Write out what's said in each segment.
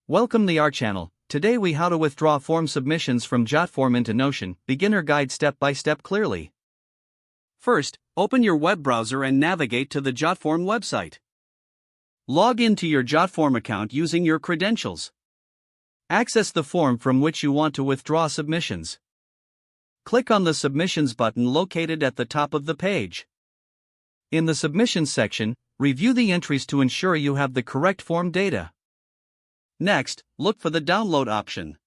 Welcome to our channel. Today we how to withdraw form submissions from Jotform into Notion, beginner guide step by step clearly. First, open your web browser and navigate to the Jotform website. Log into your Jotform account using your credentials. Access the form from which you want to withdraw submissions. Click on the Submissions button located at the top of the page. In the Submissions section, review the entries to ensure you have the correct form data. Next, look for the Download option.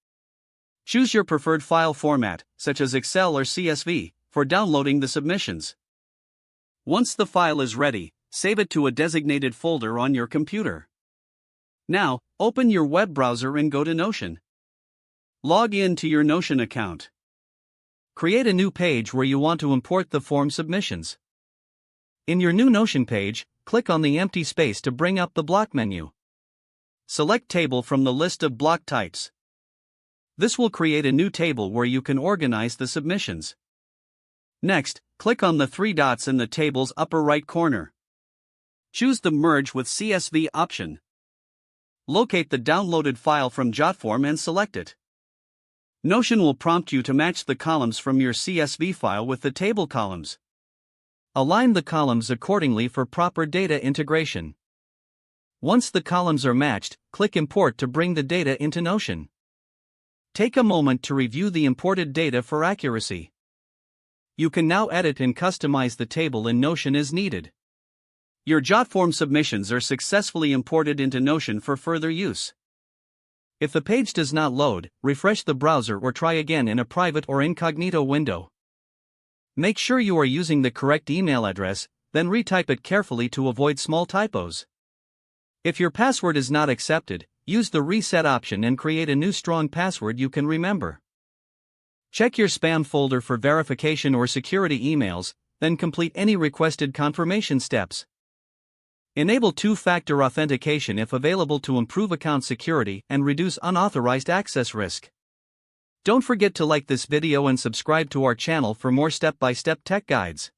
Choose your preferred file format, such as Excel or CSV, for downloading the submissions. Once the file is ready, save it to a designated folder on your computer. Now, open your web browser and go to Notion. Log in to your Notion account. Create a new page where you want to import the form submissions. In your new Notion page, click on the empty space to bring up the block menu. Select Table from the list of block types. This will create a new table where you can organize the submissions. Next, click on the three dots in the table's upper right corner. Choose the Merge with CSV option. Locate the downloaded file from Jotform and select it. Notion will prompt you to match the columns from your CSV file with the table columns. Align the columns accordingly for proper data integration. Once the columns are matched, click Import to bring the data into Notion. Take a moment to review the imported data for accuracy. You can now edit and customize the table in Notion as needed. Your Jotform submissions are successfully imported into Notion for further use. If the page does not load, refresh the browser or try again in a private or incognito window. Make sure you are using the correct email address, then retype it carefully to avoid small typos. If your password is not accepted, use the Reset option and create a new strong password you can remember. Check your spam folder for verification or security emails, then complete any requested confirmation steps. Enable two-factor authentication if available to improve account security and reduce unauthorized access risk. Don't forget to like this video and subscribe to our channel for more step-by-step tech guides.